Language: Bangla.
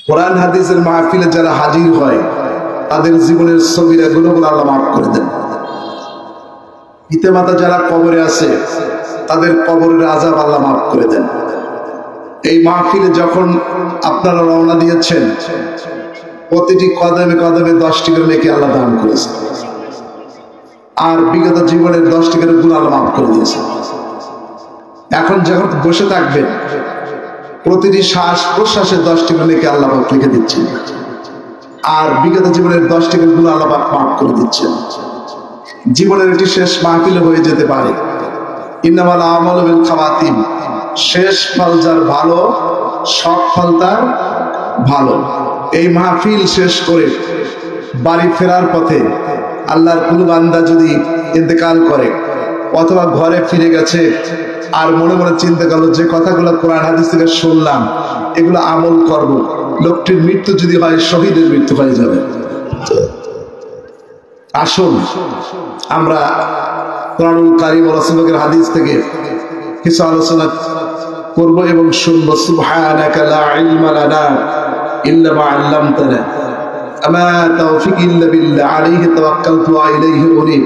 কোরআন হাদিসের মাহফিলে যারা হাজির হয় তাদের জীবনের সগীরা গুনাহগুলো আল্লাহ মাফ করে দেন। পিতামাতা যারা কবরে আছে তাদের কবরের আযাব আল্লাহ মাফ করে দেন। এই মাহফিলে যখন আপনারা রওনা দিয়েছেন প্রতিটি কদমে কদমে 10টি করে নেকি আল্লাহ দান করেছে, আর বিগত জীবনের 10টি করে গুনাহ আল্লাহ মাফ করে দিয়েছে। এখন যখন বসে থাকবেন প্রতিটি শ্বাস প্রশ্বাসে 10টি করে নেকি আল্লাহ পাক লিখে দিচ্ছেন, আর বিগত জীবনের 10টি করে গুনাহ আল্লাহ পাক মাফ করে দিচ্ছেন। জীবনের একটি শেষ মাহফিল হয়ে যেতে পারে। ইন্নামাল আমালু বিল খাওয়াতিম, শেষ ফল যার ভালো সব ফল তার ভালো। এই মাহফিল শেষ করে বাড়ি ফেরার পথে আল্লাহর কোনো বান্দা যদি ইন্তেকাল করে অথবা ঘরে ফিরে গেছে আর মনে মনে চিন্তা করলো যে কথাগুলো কোরআন হাদিস থেকে শুনলাম এগুলো আমল করব, লোকটির মৃত্যু যদি হয় শহীদের মৃত্যু হয়ে যাবে। আসুন আমরা কোরআনুল কারীম ও রাসূলের হাদিস থেকে কিছু আলোচনা করব এবং শুনব। সুবহানাকা লা ইলমা লানা ইল্লা মা আল্লামতানা আমা তাওফীক ইল্লা বিল্লাহ আলাইহি তাওয়াক্কালতু ওয়া ইলাইহি উনীব।